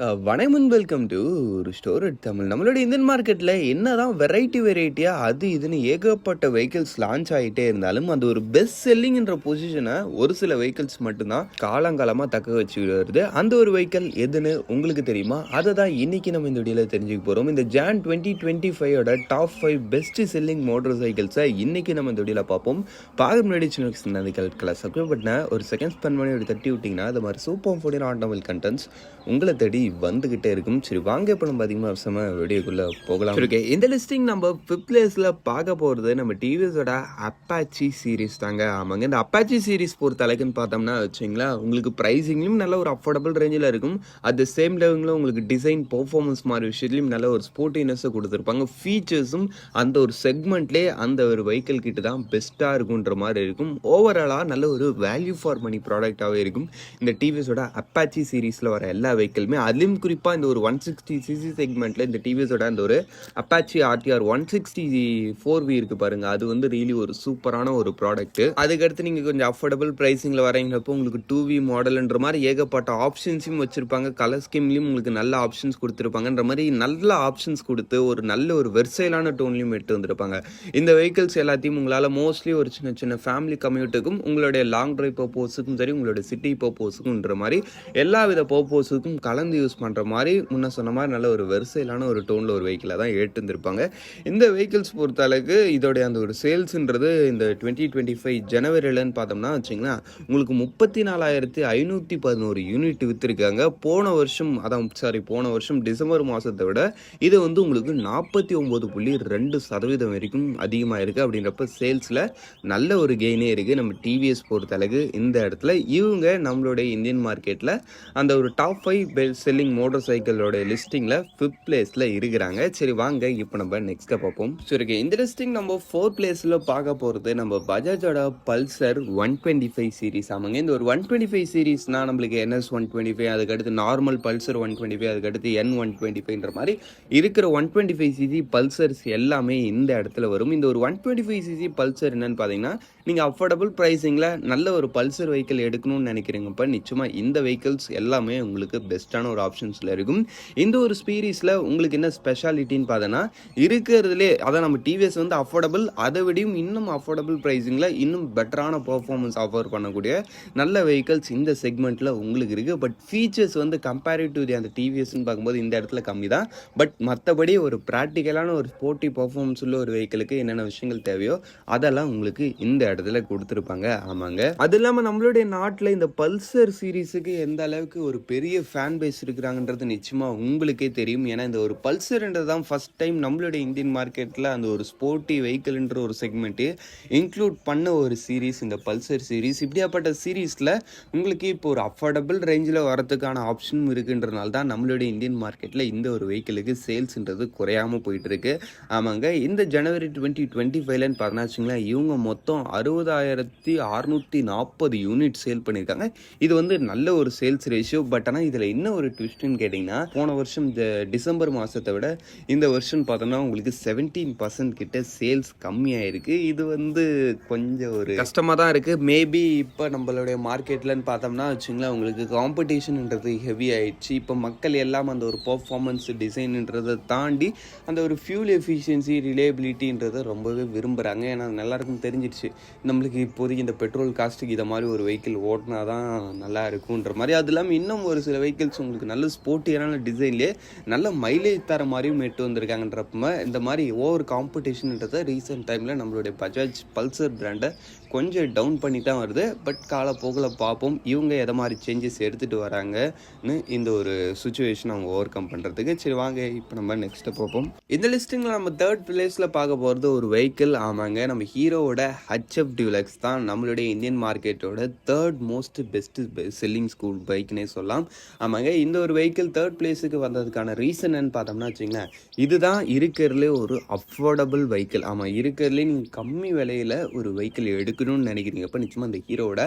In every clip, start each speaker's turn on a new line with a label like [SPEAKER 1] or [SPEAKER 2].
[SPEAKER 1] வணக்கம் welcome to ஒரு store Tamil. நம்மளோட இந்தியன் மார்க்கெட்டில் என்னதான் வெரைட்டியாக அது இதுன்னு ஏகப்பட்ட வெஹிக்கிள்ஸ் லான்ச் ஆகிட்டே இருந்தாலும் அது ஒரு பெஸ்ட் செல்லிங்ன்ற பொசிஷனை ஒரு சில வெஹிக்கிள்ஸ் மட்டும்தான் காலங்காலமாக தக்க வச்சுக்கிட்டு வருது. அந்த ஒரு வெஹிக்கிள் எதுன்னு உங்களுக்கு தெரியுமா? அதை தான் இன்னைக்கு நம்ம இந்த வீடியோவில் தெரிஞ்சுக்க போகிறோம். இந்த ஜான் 2025 டாப் 5 பெஸ்ட் செல்லிங் மோட்டர் சைக்கிள்ஸை இன்னைக்கு நம்ம இந்த வீடியோவில் பார்ப்போம். பார்க்க முன்னாடி சின்ன சப்ஸ்கிரைப் பண்ண ஒரு செகண்ட் ஸ்பெண்ட் பண்ணி ஒரு தட்டி விட்டிங்கன்னா அது மாதிரி சூப்பர் 14 ஆட்டோமொபைல் கண்டென்ட்ஸ் உங்களை தேடி வந்துகிட்டே இருக்கும். சரி வாங்க இப்போ நம்ம அதிகமாக அவசரமா வீடியோக்குள்ள போகலாம். ஓகே, இந்த லிஸ்டிங் நம்ம 5th பிளேஸ்ல பார்க்க போறது நம்ம டிவிஎஸோட அப்பாச்சி சீரிஸ் தாங்க. ஆமாங்க, இந்த அப்பாச்சி சீரிஸ் பொறுத்த அளவுக்குன்னு பார்த்தோம்னா வச்சுங்களா, உங்களுக்கு ப்ரைஸிங்லையும் நல்ல ஒரு அஃபோர்டபுள் ரேஞ்சில் இருக்கும். அட் த சேம் டைம்ல உங்களுக்கு டிசைன் பெர்ஃபார்மன்ஸ் மாதிரி விஷயத்துலையும் நல்ல ஒரு ஸ்போர்ட்டினஸை கொடுத்துருப்பாங்க. ஃபீச்சர்ஸும் அந்த ஒரு செக்மெண்ட்லேயே அந்த ஒரு வெஹிக்கிள் கிட்ட தான் பெஸ்ட்டாக இருக்குன்ற மாதிரி இருக்கும். ஓவராலாக நல்ல ஒரு வேல்யூ ஃபார் மணி ப்ராடக்டாகவே இருக்கும் இந்த டிவிஎஸோட அப்பாச்சி சீரீஸில் வர எல்லா வெஹிக்கிளுமே. அதுலேயும் குறிப்பாக இந்த ஒரு 160cc செக்மெண்ட்டில் இந்த டிவிஎஸோட அந்த ஒரு அப்பாச்சி ஆர்டிஆர் 164V இருக்கு பாருங்க, அது வந்து ரியலி ஒரு சூப்பரான ஒரு ப்ராடக்ட். அதுக்கடுத்து நீங்கள் கொஞ்சம் அஃபோர்டபுள் ப்ரைஸிங்கில் வரீங்களப்போ உங்களுக்கு 2V மாடல்ன்ற மாதிரி ஏகப்பட்ட ஆப்ஷன்ஸையும் வச்சிருப்பாங்க. கலர் ஸ்கீம்லையும் உங்களுக்கு நல்ல ஆப்ஷன்ஸ் கொடுத்துருப்பாங்கன்ற மாதிரி நல்ல ஆப்ஷன்ஸ் கொடுத்து ஒரு நல்ல ஒரு வெர்சைலான டோன்லையும் எடுத்து வந்திருப்பாங்க. இந்த வெஹிக்கிள்ஸ் எல்லாத்தையும் உங்களால் மோஸ்ட்லி ஒரு சின்ன சின்ன ஃபேமிலி கம்யூட்டுக்கும் உங்களுடைய லாங் டிரைவ் பர்போஸுக்கும் சரி உங்களுடைய சிட்டி பர்போஸுக்கும்ன்ற மாதிரி எல்லா வித பர்போஸுக்கும் கலந்து யூஸ் பண்ணுற மாதிரி முன்ன சொன்ன மாதிரி நல்ல ஒரு வெர்சைலான ஒரு டோனில் ஒரு வெஹிக்கிளை தான் எடுத்துருப்பாங்க. இந்த வெஹிக்கிள்ஸ் பொறுத்த அளவுக்கு இதோடைய அந்த ஒரு சேல்ஸுன்றது இந்த 2025 ஜனவரியிலன்னு பார்த்தோம்னா வச்சிங்கன்னா உங்களுக்கு 34,511 யூனிட் விற்றுருக்காங்க. போன வருஷம் டிசம்பர் மாதத்தை விட இது வந்து உங்களுக்கு 49.2% வரைக்கும் அதிகமாக இருக்குது. அப்படின்றப்ப சேல்ஸில் நல்ல ஒரு கெயினே இருக்குது நம்ம டிவிஎஸ் பொறுத்த அளவுக்கு. இந்த இடத்துல இவங்க நம்மளுடைய இந்தியன் மார்க்கெட்டில் அந்த ஒரு டாப் 5 பெஸ்ட் செல்லிங் மோட்டர் சைக்கிளோட லிஸ்டிங்கில் 5th பிளேஸில் இருக்கிறாங்க. சரி வாங்க இப்போ நம்ம நெக்ஸ்ட்டை பார்ப்போம். சரி ஓகே, இந்த லிஸ்டிங் நம்ம 4th பிளேஸில் பார்க்க போகிறது நம்ம பஜாஜோட பல்சர் 125 சீரீஸ். ஆமாங்க, இந்த ஒரு 125 சீரீஸ்னால் நம்மளுக்கு NS 125, அதுக்கடுத்து நார்மல் பல்சர் 125, அதுக்கடுத்து N125ன்ற மாதிரி இருக்கிற 125cc பல்சர்ஸ் எல்லாமே இந்த இடத்துல வரும். இந்த ஒரு 125cc பல்சர் என்னன்னு பார்த்தீங்கன்னா, நீங்கள் அஃபோர்டபுள் ப்ரைஸிங்கில் நல்ல ஒரு பல்சர் வெஹிக்கிள் எடுக்கணும்னு நினைக்கிறீங்கப்ப நிச்சயமாக இந்த வெஹிக்கிள்ஸ் எல்லாமே உங்களுக்கு பெஸ்ட்டான ஒரு ஆப்ஷன்ஸில் இருக்கும். இந்த ஒரு சீரீஸில் உங்களுக்கு என்ன ஸ்பெஷாலிட்டின்னு பார்த்தோன்னா இருக்கிறதுலே அதான் நம்ம டிவிஎஸ் வந்து அஃபோர்டபுள், அதை விடையும் இன்னும் அஃபோர்டபுள் ப்ரைஸிங்கில் இன்னும் பெட்டரான பர்ஃபார்மன்ஸ் ஆஃபர் பண்ணக்கூடிய நல்ல வெஹிக்கிள்ஸ் இந்த செக்மெண்ட்டில் உங்களுக்கு இருக்குது. பட் ஃபீச்சர்ஸ் வந்து கம்பேரிவ் டு அந்த டிவிஎஸ்ன்னு பார்க்கும்போது இந்த இடத்துல கம்மி தான். பட் மற்றபடி ஒரு ப்ராக்டிக்கலான ஒரு ஸ்போர்ட்டி பர்ஃபார்மன்ஸ் உள்ள ஒரு வெஹிக்கிளுக்கு என்னென்ன விஷயங்கள் தேவையோ அதெல்லாம் உங்களுக்கு இந்த இடத்துல கொடுத்துருப்பாங்க. ஆமாங்க, அது இல்லாமல் நம்மளுடைய நாட்டில் இந்த பல்சர் சீரீஸுக்கு எந்த அளவுக்கு ஒரு பெரிய ஃபேன் பேஸ் இருக்கிறாங்கன்றது நிச்சயமாக உங்களுக்கே தெரியும். ஏன்னா இந்த ஒரு பல்சர்ன்றது தான் ஃபர்ஸ்ட் டைம் நம்மளுடைய இந்தியன் மார்க்கெட்டில் அந்த ஒரு ஸ்போர்ட்டி வெஹிக்கிள்ன்ற ஒரு செக்மெண்ட்டு இன்க்ளூட் பண்ண ஒரு சீரீஸ் இந்த பல்சர் சீரீஸ். இப்படியாப்பட்ட சீரீஸில் உங்களுக்கு இப்போ ஒரு அஃபோர்டபுள் ரேஞ்சில் வரதுக்கான ஆப்ஷனும் இருக்குன்றனால தான் நம்மளுடைய இந்தியன் மார்க்கெட்டில் இந்த ஒரு வெஹிக்கிளுக்கு சேல்ஸ்ன்றது குறையாமல் போயிட்டு இருக்கு. ஆமாங்க, இந்த ஜனவரி 2025 பார்த்தீங்கன்னா இவங்க மொத்தம் 60,640 யூனிட் சேல் பண்ணியிருக்காங்க. இது வந்து நல்ல ஒரு சேல்ஸ் ரேஷியோ. பட் ஆனால் இதில் என்ன ஒரு ட்விஸ்ட்னு கேட்டிங்கன்னா, போன வருஷம் டிசம்பர் மாதத்தை விட இந்த வருஷம் பார்த்தோம்னா உங்களுக்கு 17% கிட்ட சேல்ஸ் கம்மியாக இருக்குது. இது வந்து கொஞ்சம் ஒரு கஷ்டமாக தான் இருக்குது. மேபி இப்போ நம்மளுடைய மார்க்கெட்லன்னு பார்த்தோம்னா வச்சுங்களேன், உங்களுக்கு காம்படிஷன்ன்றது ஹெவி ஆயிடுச்சு. இப்போ மக்கள் எல்லாம் அந்த ஒரு பர்ஃபார்மன்ஸ் டிசைன்ன்றதை தாண்டி அந்த ஒரு ஃபியூல் எஃபிஷியன்சி ரிலேபிலிட்டின்றதை ரொம்பவே விரும்புகிறாங்க. ஏன்னா எல்லாருக்கும் தெரிஞ்சிடுச்சு நம்மளுக்கு இப்போதைக்கு இந்த பெட்ரோல் காஸ்ட்டுக்கு இதை மாதிரி ஒரு வெஹிக்கிள் ஓட்டினா தான் நல்லா இருக்குன்ற மாதிரி. அது இல்லாமல் இன்னும் ஒரு சில வெஹிக்கிள்ஸ் உங்களுக்கு நல்ல ஸ்போர்ட்டியான டிசைன்லேயே நல்ல மைலேஜ் தர மாதிரியும் எட்டு வந்திருக்காங்கன்றப்ப இந்த மாதிரி ஓவர் காம்படிஷன்ன்றதை ரீசெண்ட் டைமில் நம்மளுடைய பஜாஜ் பல்சர் பிராண்டை கொஞ்சம் டவுன் பண்ணி தான் வருது. பட் காலப்போக்கில் பார்ப்போம் இவங்க எதை மாதிரி சேஞ்சஸ் எடுத்துகிட்டு வராங்கன்னு இந்த ஒரு சுச்சுவேஷன் அவங்க ஓவர் கம் பண்ணுறதுக்கு. சரி வாங்க இப்போ நம்ம நெக்ஸ்ட்டை பார்ப்போம். இந்த லிஸ்டிங்கில் நம்ம 3rd பிளேஸில் பார்க்க போகிறது ஒரு வெஹிக்கிள். ஆமாங்க, நம்ம ஹீரோவோட HF டியூலக்ஸ் தான் நம்மளுடைய இந்தியன் மார்க்கெட்டோட 3rd most best selling school பைக்னே சொல்லலாம். ஆமாங்க, இந்த ஒரு வெஹிக்கிள் 3rd பிளேஸுக்கு வந்ததுக்கான ரீசன் என்னன்னு பார்த்தோம்னா வச்சுங்களேன், இதுதான் இருக்கிறதுலே ஒரு அஃபோர்டபுள் வெஹிக்கிள். ஆமாம், இருக்கிறதுலே நீங்கள் கம்மி விலையில் ஒரு வெஹிக்கிள் எடுக்கணும்னு நினைக்கிறீங்கப்போ நிச்சயமாக இந்த ஹீரோவோட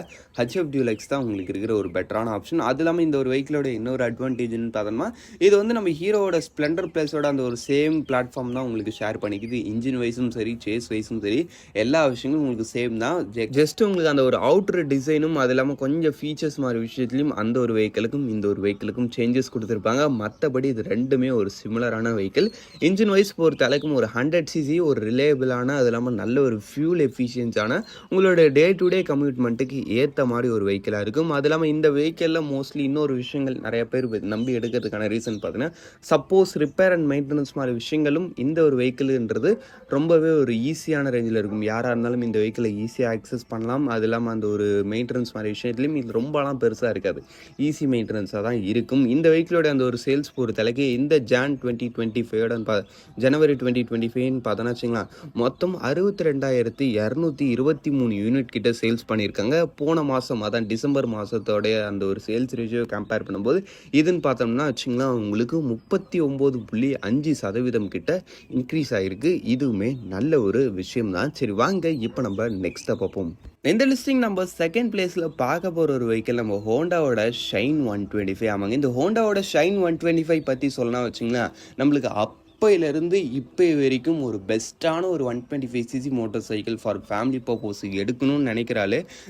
[SPEAKER 1] HF டியூலக்ஸ் தான் உங்களுக்கு இருக்கிற ஒரு பெட்டரான ஆப்ஷன். அது இல்லாமல் இந்த ஒரு வெஹிக்கிளோட இன்னொரு அட்வான்டேஜ்னு பார்த்தோம்னா இது வந்து நம்ம ஹீரோவோட ஸ்ப்ளெண்டர் ப்ளஸோட அந்த ஒரு சேம் பிளாட்ஃபார்ம் தான் உங்களுக்கு ஷேர் பண்ணிக்குது. இன்ஜின் வைஸும் சரி, சேஸ் வைஸும் சரி, எல்லா விஷயங்களும் உங்களுக்கு சேம் தான். ஜஸ்ட் உங்களுக்கு அந்த ஒரு அவுட்டர் டிசைனும் அது இல்லாமல் கொஞ்சம் ஃபீச்சர்ஸ் மாதிரி விஷயத்துலையும் அந்த ஒரு வெஹிக்கிளுக்கும் இந்த ஒரு வெஹிக்கிளுக்கும் சேஞ்சஸ் கொடுத்துருப்பாங்க. மற்றபடி இது ரெண்டுமே ஒரு சிமிலரான வெஹிக்கிள். இன்ஜின் வைஸ் பொறுத்த அளவுக்கு ஒரு 100cc ஒரு ரிலேபிளான, அது இல்லாமல் நல்ல ஒரு ஃபியூல் எஃபிஷியன்ஸான உங்களோட டே டு டே கம்யூட்மெண்ட்டுக்கு ஏற்ற மாதிரி ஒரு வெஹிக்கிளாக இருக்கும். அது இல்லாமல் இந்த வெஹிக்கிளில் மோஸ்ட்லி இன்னொரு விஷயங்கள் நிறைய பேர் நம்பி எடுக்கிறதுக்கான ரீசன் பார்த்தீங்கன்னா, சப்போஸ் ரிப்பேர் அண்ட் மெயின்டெனன்ஸ் மாதிரி விஷயங்களும் இந்த ஒரு வெஹிக்கிள்ன்றது ரொம்பவே ஒரு ஈஸியான ரேஞ்சில் இருக்கும். யாராக இருந்தாலும் இந்த வெஹிக்கிளை ஈஸியாக ஆக்சஸ் பண்ணலாம். அது இல்லாமல் அந்த ஒரு மெயின்டெனன்ஸ் மாதிரி விஷயத்துலையும் இது ரொம்பலாம் பெருசாக இருக்காது, ஈஸி மெயின்டெனன்ஸாக தான் இருக்கும். இந்த வெஹிக்கிளோட அந்த ஒரு சேல்ஸ் பொறுத்தளவுக்கு இந்த ஜான் 2025 ஜனவரி 2025 பார்த்தோன்னா வச்சுங்களேன், மொத்தம் 62,223 யூனிட் கிட்ட சேல்ஸ் பண்ணியிருக்காங்க. போன மாதம் அதான் டிசம்பர் மாதத்தோடைய அந்த ஒரு சேல்ஸ் ரேஷியோ கம்பேர் பண்ணும்போது இதுன்னு பார்த்தோம்னா வச்சுங்களேன், உங்களுக்கு 39.5% கிட்ட இன்க்ரீஸ் ஆகிருக்கு. இதுவுமே நல்ல ஒரு விஷயம் தான். சரி வாங்க இப்போ நம்ம நெக்ஸ்ட்டாக பார்ப்போம். இந்த லிஸ்டிங் நம்ம செகண்ட் பிளேஸில் பார்க்க போகிற ஒரு வெஹிக்கிள் நம்ம ஹோண்டாவோட ஷைன் 125. ஆமாங்க, இந்த ஹோண்டாவோட ஷைன் 125 பற்றி சொல்லலாம் வச்சுங்களேன், நம்மளுக்கு அப்பையிலேருந்து இப்போ வரைக்கும் ஒரு பெஸ்ட்டான ஒரு 125cc motor cycle for family purpose எடுக்கணும்னு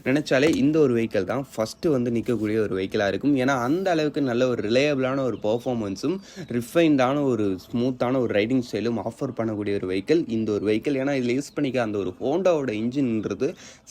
[SPEAKER 1] நினச்சாலே இந்த ஒரு வெஹிக்கிள் தான் ஃபஸ்ட்டு வந்து நிற்கக்கூடிய ஒரு வெஹிக்கிளாக இருக்கும். ஏன்னா அந்த அளவுக்கு நல்ல ஒரு ரிலையபிளான ஒரு பர்ஃபார்மன்ஸும் ரிஃபைன்டான ஒரு ஸ்மூத்தான ஒரு ரைடிங் ஸ்டைலும் ஆஃபர் பண்ணக்கூடிய ஒரு வெஹிக்கிள் இந்த ஒரு வெஹிக்கிள். ஏன்னா இதில் யூஸ் பண்ணிக்க அந்த ஒரு ஹோண்டாவோட இன்ஜின்ன்றது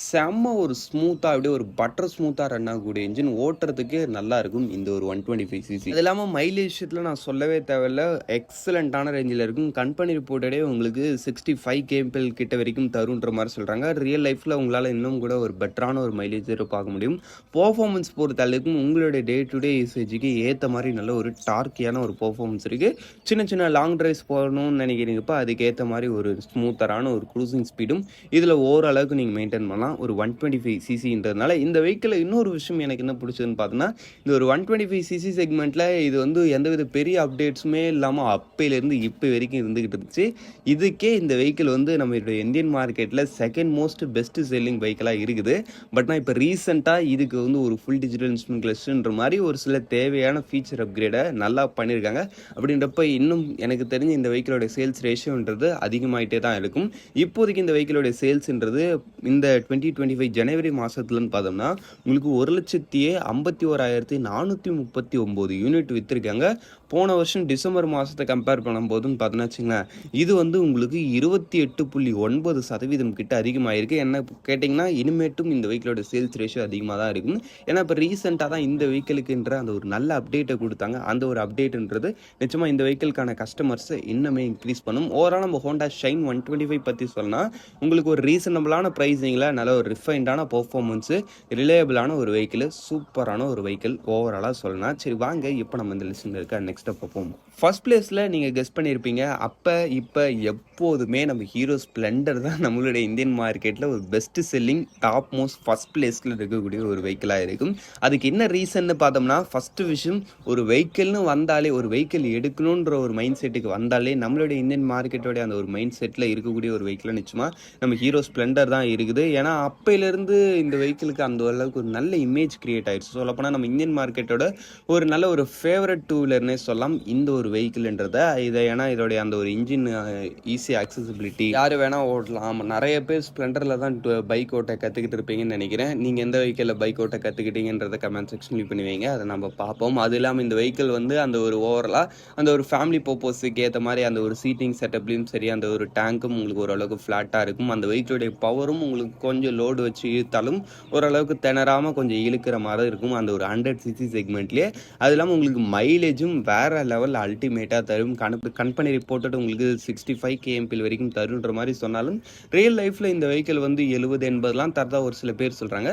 [SPEAKER 1] செம்ம ஒரு ஸ்மூத்தாக அப்படியே ஒரு பட்டர் ஸ்மூத்தாக ரன் ஆகக்கூடிய இன்ஜின், ஓட்டுறதுக்கு நல்லா இருக்கும் இந்த ஒரு 125cc. அது இல்லாமல் மைலேஜ் விஷயத்தில் நான் சொல்லவே தேவையில்ல, எக்ஸலண்ட்டான ரேஞ்சில் இருக்கும். கம்பெனி ரிப்போர்ட்டடே உங்களுக்கு 65 kmpl கிட்ட வரைக்கும் தருன்ற மாதிரி சொல்கிறாங்க. ரியல் லைஃப்பில் உங்களால் இன்னும் கூட ஒரு பெட்டரான ஒரு மைலேஜ் பார்க்க முடியும். பர்ஃபார்மன்ஸ் பொறுத்த அளவுக்கு உங்களுடைய டே டு டே யூசேஜுக்கு ஏற்ற மாதிரி நல்ல ஒரு டார்க்கியான ஒரு பர்ஃபார்மன்ஸ் இருக்குது. சின்ன சின்ன லாங் ட்ரைவ்ஸ் போகணும்னு நினைக்கிறீங்கப்போ அதுக்கேற்ற மாதிரி ஒரு ஸ்மூத்தரான ஒரு க்ரூசிங் ஸ்பீடும் இதில் ஓரளவுக்கு நீங்கள் மெயின்டைன் பண்ணலாம். ஒரு 125cc இந்த வெஹிக்கிள் இன்னொரு விஷயம் எனக்கு என்ன பிடிச்சதுன்னு பார்த்தோன்னா, இந்த ஒரு 125cc செக்மெண்ட்டில் இது வந்து எந்தவித பெரிய அப்டேட்ஸுமே இல்லாமல் அப்பையிலேருந்து இப்போ வரைக்கும் இருந்துகிட்டு இருந்துச்சு. இதுக்கே இந்த வெஹிக்கிள் வந்து நம்மளுடைய இந்தியன் மார்க்கெட்டில் செகண்ட் மோஸ்ட் பெஸ்ட் செல்லிங் வெஹிக்கிளாக இருக்குது. பட் நான் இப்போ ரீசெண்டாக இதுக்கு வந்து ஒரு ஃபுல் டிஜிட்டல் இன்ஸ்ட்ருமெண்ட் கிளஸ்டர்ன்ற மாதிரி ஒரு சில தேவையான ஃபீச்சர் அப்கிரேடை நல்லா பண்ணியிருக்காங்க. அப்படின்றப்ப இன்னும் எனக்கு தெரிஞ்சு இந்த வெஹிக்கிளோட சேல்ஸ் ரேஷியோன்றது அதிகமாகிட்டே தான் இருக்கும். இப்போதைக்கு இந்த வெஹிக்கிளோட சேல்ஸ்ன்றது இந்த 2025 ஜனவரி மாதத்துலன்னு பார்த்தோம்னா உங்களுக்கு 1,51,439 யூனிட் விற்றுருக்காங்க. போன வருஷம் டிசம்பர் மாதத்தை கம்பேர் பண்ணும்போதுன்னு பார்த்தோன்னா வச்சுங்களேன், இது வந்து உங்களுக்கு 28.9% கிட்ட அதிகமாகிருக்கு. என்ன கேட்டிங்கன்னா இனிமேட்டும் இந்த வெஹிக்கிளோட சேல்ஸ் ரேஷியோ அதிகமாக தான் இருக்கும். ஏன்னா இப்போ ரீசெண்டாக தான் இந்த வெஹிக்கிளுக்குன்ற அந்த ஒரு நல்ல அப்டேட்டை கொடுத்தாங்க. அந்த ஒரு அப்டேட்ன்றது நிச்சயமாக இந்த வெஹிக்கிளுக்கான கஸ்டமர்ஸை இன்னுமே இன்க்ரீஸ் பண்ணும். ஓவரால் நம்ம ஹோண்டா ஷைன் 125 பற்றி சொன்னால் உங்களுக்கு ஒரு ரீசனபிளான ப்ரைஸிங்கில் நல்ல ஒரு ரிஃபைண்டான பர்ஃபார்மன்ஸு, ரிலையபிளான ஒரு வெஹிக்கிள், சூப்பரான ஒரு வெஹிக்கிள் ஓவராலாக சொல்லலாம். சரி வாங்க இப்போ நம்ம இந்த லிஸ்ட்டில் இருக்க நெக்ஸ்ட் பார்ப்போம். ஃபர்ஸ்ட் பிளேஸில் நீங்கள் கெஸ் பண்ணியிருப்பீங்க, அப்போ இப்போ எப்போதுமே நம்ம ஹீரோ ஸ்ப்ளெண்டர் தான் நம்மளுடைய இந்தியன் மார்க்கெட்டில் ஒரு best selling top most first பிளேஸில் இருக்கக்கூடிய ஒரு வெஹிக்கிளாக இருக்கும். அதுக்கு என்ன ரீசன்னு பார்த்தோம்னா, ஃபஸ்ட்டு விஷயம் ஒரு வெஹிக்கிள்னு வந்தாலே, ஒரு வெஹிக்கிள் எடுக்கணுன்ற ஒரு மைண்ட் செட்டுக்கு வந்தாலே நம்மளுடைய இந்தியன் மார்க்கெட்டோடைய அந்த ஒரு மைண்ட் செட்டில் இருக்கக்கூடிய ஒரு வெஹிக்கிளாக நிச்சயமாக நம்ம ஹீரோ ஸ்ப்ளெண்டர் தான் இருக்குது. ஏன்னா அப்பையிலேருந்து இந்த வெஹிக்கிளுக்கு அந்த அளவுக்கு ஒரு நல்ல இமேஜ் கிரியேட் ஆயிடுச்சு. சொல்லப்போனால் நம்ம இந்தியன் மார்க்கெட்டோட ஒரு நல்ல ஒரு ஃபேவரட் டூ வீலர்னே சொல்லலாம் இந்த ஒரு வெஹிக்கிள்ன்றதை. ஏன்னா இதோடைய அந்த ஒரு இன்ஜின் ஈஸி ஆக்சசிபிலிட்டி, யார் வேணால் ஓட்டலாம். நிறைய பேர் ஸ்ப்ளெண்டரில் தான் பைக் ஓட்ட கற்றுக்கிட்டு இருப்பீங்கன்னு நினைக்கிறேன். நீங்கள் எந்த வெஹிக்கிளில் பைக் ஓட்ட கற்றுக்கிட்டீங்கன்றதை கமெண்ட் செக்ஷன்ல பண்ணுவீங்க, அதை நம்ம பார்ப்போம். அது இல்லாமல் இந்த வெஹிக்கிள் வந்து அந்த ஒரு ஓவராலாக அந்த ஒரு ஃபேமிலி பர்பஸுக்கு ஏற்ற மாதிரி அந்த ஒரு சீட்டிங் செட்டப்லையும் சரி, அந்த ஒரு டேங்க்கும் உங்களுக்கு ஓரளவுக்கு ஃப்ளாட்டாக இருக்கும். அந்த வெஹிக்கிளுடைய பவரும் உங்களுக்கு கொஞ்சம் லோடு வச்சு இழுத்தாலும் ஓரளவுக்கு திணறாமல் கொஞ்சம் இழுக்கிற மாதிரி இருக்கும் அந்த ஒரு 100cc செக்மெண்ட்லேயே. அது இல்லாமல் உங்களுக்கு மைலேஜும் வேறு லெவல் அல்டிமேட்டாக தரும். கம்பெனி ரிப்போர்ட்டட் உங்களுக்கு 65 kmpl வரைக்கும் தருன்ற மாதிரி சொன்னாலும் ரியல் லைஃப்பில் இந்த வெஹிக்கிள் வந்து 70-80 தரதா ஒரு சில பேர் சொல்கிறாங்க.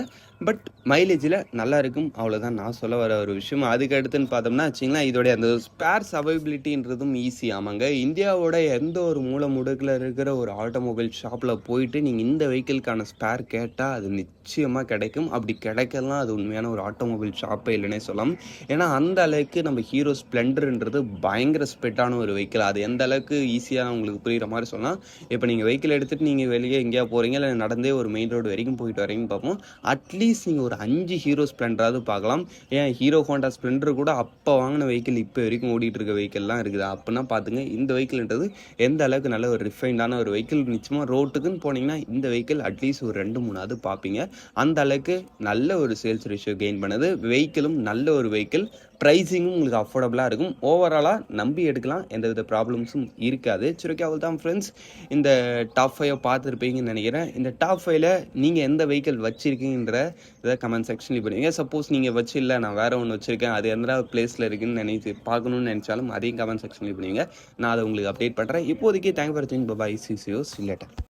[SPEAKER 1] பட் மைலேஜில் நல்லா இருக்கும், அவ்வளோதான் நான் சொல்ல வர ஒரு விஷயம். அதுக்கு அடுத்துன்னு பார்த்தோம்னா வச்சிங்களா, இதோடைய அந்த ஸ்பேர்ஸ் அவைபிலிட்டின்றதும் ஈஸி. ஆமாங்க, இந்தியாவோட எந்த ஒரு மூலை முடுக்கில் இருக்கிற ஒரு ஆட்டோமொபைல் ஷாப்பில் போயிட்டு நீங்கள் இந்த வெஹிக்கிளுக்கான ஸ்பேர் கேட்டால் அது நிச்சயமாக கிடைக்கும். அப்படி கிடைக்கலாம் அது உண்மையான ஒரு ஆட்டோமொபைல் ஷாப்பே இல்லைன்னே சொல்லலாம். ஏன்னா அந்த அளவுக்கு நம்ம ஹீரோ ஸ்ப்ளெண்டர்ன்றது பயங்கர ஸ்பெட்டான ஒரு வெஹிக்கிள். அது எந்த அளவுக்கு ஈஸியாக உங்களுக்கு புரிகிற மாதிரி சொல்லலாம். இப்போ நீங்கள் வெஹிக்கிள் எடுத்துகிட்டு நீங்கள் வெளியே எங்கேயா போகிறீங்க, இல்லை நடந்தே ஒரு மெயின் ரோடு வரைக்கும் போயிட்டு வரீங்கன்னு பார்ப்போம். அட்லீஸ்ட் நீங்கள் ஒரு 5 ஹீரோ ஸ்ப்ளெண்டராவது பார்க்கலாம். ஏன் ஹீரோ ஹோண்டா ஸ்ப்ளெண்டர் கூட அப்போ வாங்கின வெஹிக்கிள் இப்போ வரைக்கும் ஓடிட்டு இருக்க வெஹிக்கிள்லாம் இருக்குது. அப்படின்னா பார்த்துங்க இந்த வெஹிக்கிள்ன்றது எந்த அளவுக்கு நல்ல ஒரு ரிஃபைண்டான ஒரு வெஹிக்கிள். நிச்சயமாக ரோட்டுக்குன்னு போனீங்கன்னா இந்த வெஹிக்கிள் அட்லீஸ்ட் ஒரு 2-3 பார்ப்பீங்க. அந்த அளவுக்கு நல்ல ஒரு சேல்ஸ் ரேஷியோ கெயின் பண்ணுது. வெஹிக்கிளும் நல்ல ஒரு வெஹிக்கிள், ப்ரைஸிங்கும் உங்களுக்கு அஃபோர்டபுளாக இருக்கும். ஓவராலாக நம்பி எடுக்கலாம், எந்தவித ப்ராப்ளம்ஸும் இருக்காது. சரி ஓகே, அவ்வளோ தான் ஃப்ரெண்ட்ஸ். இந்த டாப் 5 பார்த்துருப்பீங்கன்னு நினைக்கிறேன். இந்த டாப் 5ல் நீங்கள் எந்த வெஹிக்கிள் வச்சுருக்கீங்கன்ற இதை கமெண்ட் செக்ஷன்லேயும் பண்ணுவீங்க. சப்போஸ் நீங்கள் வச்சு இல்லை நான் வேறு ஒன்று வச்சுருக்கேன், அது எந்த பிளேஸில் இருக்குன்னு பார்க்கணுன்னு நினச்சாலும் அதையும் கமெண்ட் செக்ஷன்லேயும் பண்ணுவீங்க. நான் அதை உங்களுக்கு அப்டேட் பண்ணுறேன். இப்போதைக்கு தேங்க் ஃபார் வாட்சிங். பை. See you later.